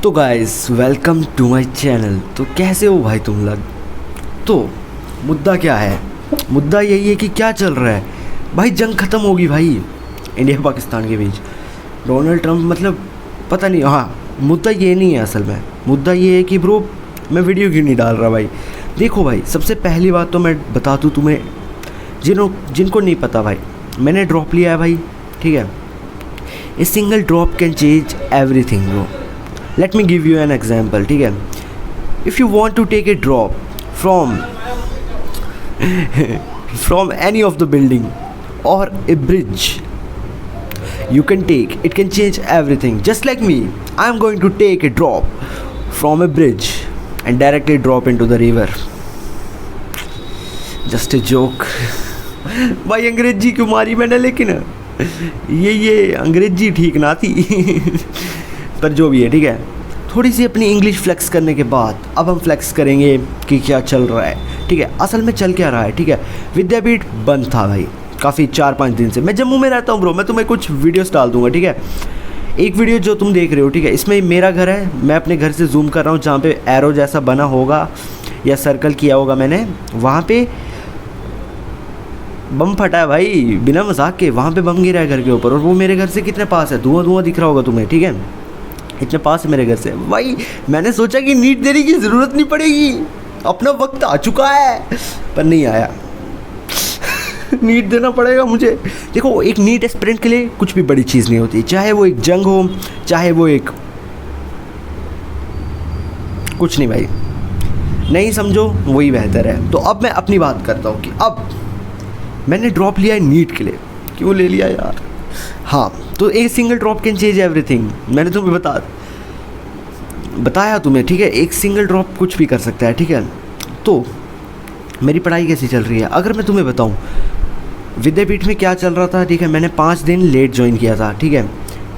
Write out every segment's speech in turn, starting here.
तो guys welcome to my channel. तो कैसे हो भाई तुम लोग। तो मुद्दा क्या है, मुद्दा यही है कि क्या चल रहा है भाई। जंग ख़त्म होगी भाई इंडिया पाकिस्तान के बीच। डोनाल्ड ट्रंप मतलब पता नहीं। हाँ, मुद्दा ये नहीं है असल में। मुद्दा ये है कि ब्रो मैं वीडियो क्यों नहीं डाल रहा भाई। देखो भाई, सबसे पहली बात तो मैं बता दूँ तुम्हें, जिनको नहीं पता भाई, मैंने ड्रॉप लिया है भाई, ठीक है। A single drop can change everything bro. Let me give you an example, ठीक है। If you want to take a drop from any of the building or a bridge, you can take, it can change everything. Just like me, I am going to take a drop from a bridge and directly drop into the river. Just a joke. भाई अंग्रेजी क्यों मारी मैंने, लेकिन ये अंग्रेजी ठीक ना थी। पर जो भी है, ठीक है। थोड़ी सी अपनी इंग्लिश फ्लेक्स करने के बाद अब हम फ्लेक्स करेंगे कि क्या चल रहा है, ठीक है। असल में चल क्या रहा है, ठीक है। विद्यापीठ बंद था भाई काफ़ी 4-5 दिन से। मैं जम्मू में रहता हूँ ब्रो, मैं तुम्हें कुछ वीडियोस डाल दूँगा, ठीक है। एक वीडियो जो तुम देख रहे हो, ठीक है, इसमें मेरा घर है। मैं अपने घर से जूम कर रहा हूँ, जहाँ पे एरो जैसा बना होगा या सर्कल किया होगा मैंने, वहाँ पे बम फटा है भाई, बिना मजाक के। वहाँ पे बम गिरा है घर के ऊपर, और वो मेरे घर से कितने पास है। धुआं धुआं दिख रहा होगा तुम्हें, ठीक है। इतने पास है मेरे घर से भाई। मैंने सोचा कि नीट देने की ज़रूरत नहीं पड़ेगी, अपना वक्त आ चुका है, पर नहीं आया। नीट देना पड़ेगा मुझे। देखो, एक नीट एस्पिरेंट के लिए कुछ भी बड़ी चीज़ नहीं होती, चाहे वो एक जंग हो, चाहे वो एक कुछ नहीं भाई। नहीं समझो वही बेहतर है। तो अब मैं अपनी बात करता हूँ कि अब मैंने ड्रॉप लिया है नीट के लिए। क्यों ले लिया यार। हाँ, तो एक single drop can change everything. मैंने तुम्हें बताया तुम्हें, ठीक है। एक सिंगल ड्रॉप कुछ भी कर सकता है, ठीक है। तो मेरी पढ़ाई कैसी चल रही है अगर मैं तुम्हें बताऊं, विद्यापीठ में क्या चल रहा था, ठीक है। मैंने 5 दिन लेट ज्वाइन किया था, ठीक है।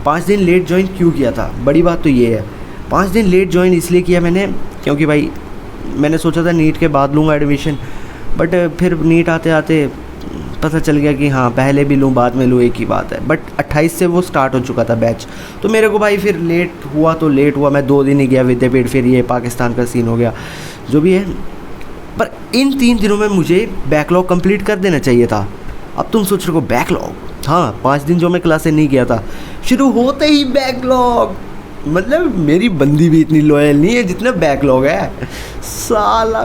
5 दिन लेट ज्वाइन क्यों किया था, बड़ी बात तो ये है। 5 दिन लेट ज्वाइन इसलिए किया मैंने क्योंकि भाई मैंने सोचा था नीट के बाद लूँगा एडमिशन, बट फिर नीट आते आते पता चल गया कि हाँ पहले भी लूँ बाद में लूँ एक ही बात है। बट 28 से वो स्टार्ट हो चुका था बैच, तो मेरे को भाई फिर लेट हुआ तो लेट हुआ। मैं 2 दिन ही गया विद्यापीठ, फिर ये पाकिस्तान का सीन हो गया जो भी है। पर इन 3 दिनों में मुझे बैकलॉग कंप्लीट कर देना चाहिए था। अब तुम सोच रहे हो बैकलॉग, हाँ 5 दिन जो मैं क्लासे नहीं गया था, शुरू होते ही बैकलॉग। मतलब मेरी बंदी भी इतनी लॉयल नहीं है जितना बैकलॉग है साला।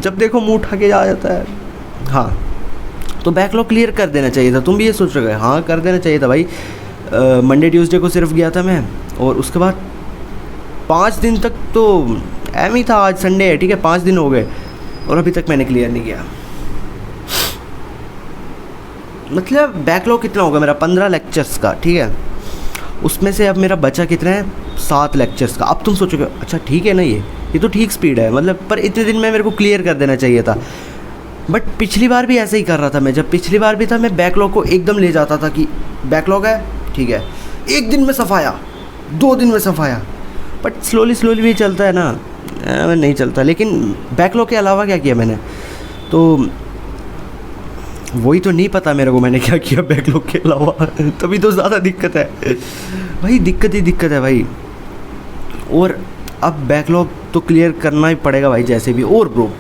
जब देखो मुँह उठा के आ जाता है। हाँ, तो बैकलॉग क्लियर कर देना चाहिए था। तुम भी ये सोच रहे हो, हाँ कर देना चाहिए था भाई। मंडे ट्यूसडे को सिर्फ गया था मैं, और उसके बाद 5 दिन तक तो एम ही था। आज संडे है, ठीक है, 5 दिन हो गए और अभी तक मैंने क्लियर नहीं किया। मतलब बैकलॉग कितना होगा मेरा, 15 लेक्चर्स का, ठीक है। उसमें से अब मेरा बचा कितना है, 7 लेक्चर्स का। अब तुम सोचोगे अच्छा ठीक है ना, ये तो ठीक स्पीड है मतलब, पर इतने दिन में मेरे को क्लियर कर देना चाहिए था। बट पिछली बार भी ऐसे ही कर रहा था मैं। जब पिछली बार भी था, मैं बैकलॉग को एकदम ले जाता था कि बैकलॉग है, ठीक है, 1 दिन में सफाया, 2 दिन में सफाया। बट स्लोली भी चलता है ना, नहीं चलता। लेकिन बैकलॉग के अलावा क्या किया मैंने, तो वही तो नहीं पता मेरे को मैंने क्या किया बैकलॉग के अलावा। तभी तो ज़्यादा दिक्कत है भाई, दिक्कत ही दिक्कत है भाई। और अब बैकलॉग तो क्लियर करना ही पड़ेगा भाई जैसे भी। और ब्रो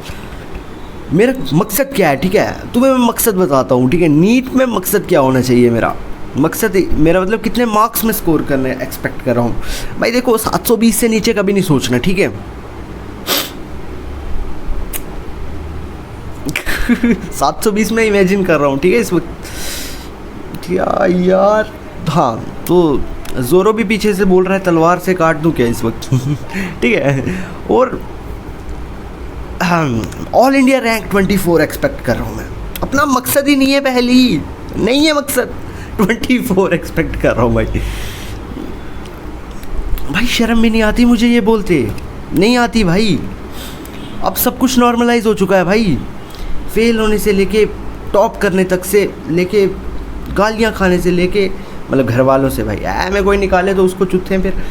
मेरा मकसद क्या है, ठीक है, तुम्हें मैं मकसद बताता हूँ, ठीक है। नीट में मकसद क्या होना चाहिए मेरा, मकसद मेरा मतलब कितने मार्क्स में स्कोर करने एक्सपेक्ट कर रहा हूँ भाई। देखो 720 से नीचे कभी नहीं सोचना, ठीक है। 720 में इमेजिन कर रहा हूँ, ठीक है, इस वक्त क्या यार। हाँ, तो जोरो भी पीछे से बोल रहा है तलवार से काट दूँ क्या इस वक्त। ठीक है। और ऑल इंडिया रैंक 24 एक्सपेक्ट कर रहा हूँ मैं। अपना मकसद ही नहीं है, पहली नहीं है मकसद, 24 एक्सपेक्ट कर रहा हूँ भाई। भाई शर्म भी नहीं आती मुझे ये बोलते, नहीं आती भाई। अब सब कुछ नॉर्मलाइज हो चुका है भाई। फेल होने से लेके टॉप करने तक से लेके गालियाँ खाने से लेके, मतलब घर वालों से भाई मैं कोई निकाले तो उसको चुत्थे फिर,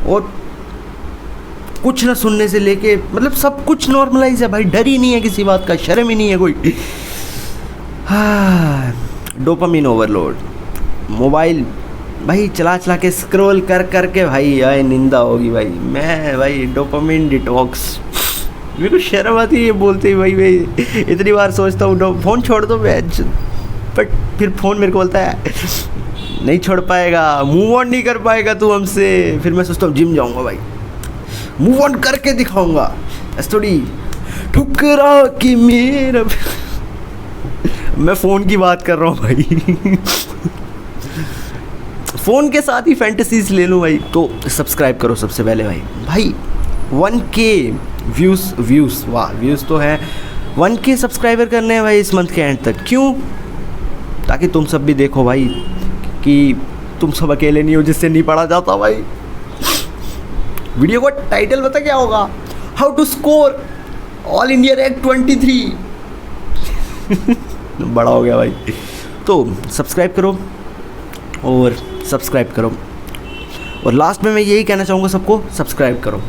और कुछ ना सुनने से लेके, मतलब सब कुछ नॉर्मलाइज है भाई। डर ही नहीं है किसी बात का, शर्म ही नहीं है कोई। हाँ, डोपामिन ओवरलोड, मोबाइल भाई चला चला के स्क्रॉल कर कर के भाई यार निंदा होगी भाई। मैं भाई डोपामिन डिटॉक्स, मेरे को शर्म आती है ये बोलते ही भाई। भाई इतनी बार सोचता हूँ फ़ोन छोड़ दो मैच, बट फिर फ़ोन मेरे को बोलता है नहीं छोड़ पाएगा, मूव ऑन नहीं कर पाएगा तू हमसे। फिर मैं सोचता हूँ जिम जाऊँगा भाई, मूव ऑन करके दिखाऊँगा। ऐसे थोड़ी ठुकरा कि मेरा मैं फ़ोन की बात कर रहा हूँ भाई। फ़ोन के साथ ही फैंटेसीज ले लूँ भाई। तो सब्सक्राइब करो सबसे पहले भाई 1K व्यूज़, वाह व्यूज़ तो है। 1K सब्सक्राइबर करने हैं भाई इस मंथ के एंड तक। क्यों? ताकि तुम सब भी देखो भाई कि तुम सब अकेले नहीं हो जिससे नहीं पढ़ा जाता भाई। वीडियो का टाइटल पता क्या होगा? How to score all India rank 23। बड़ा हो गया भाई। तो सब्सक्राइब करो और सब्सक्राइब करो, और लास्ट में मैं यही कहना चाहूँगा सबको, सब्सक्राइब करो।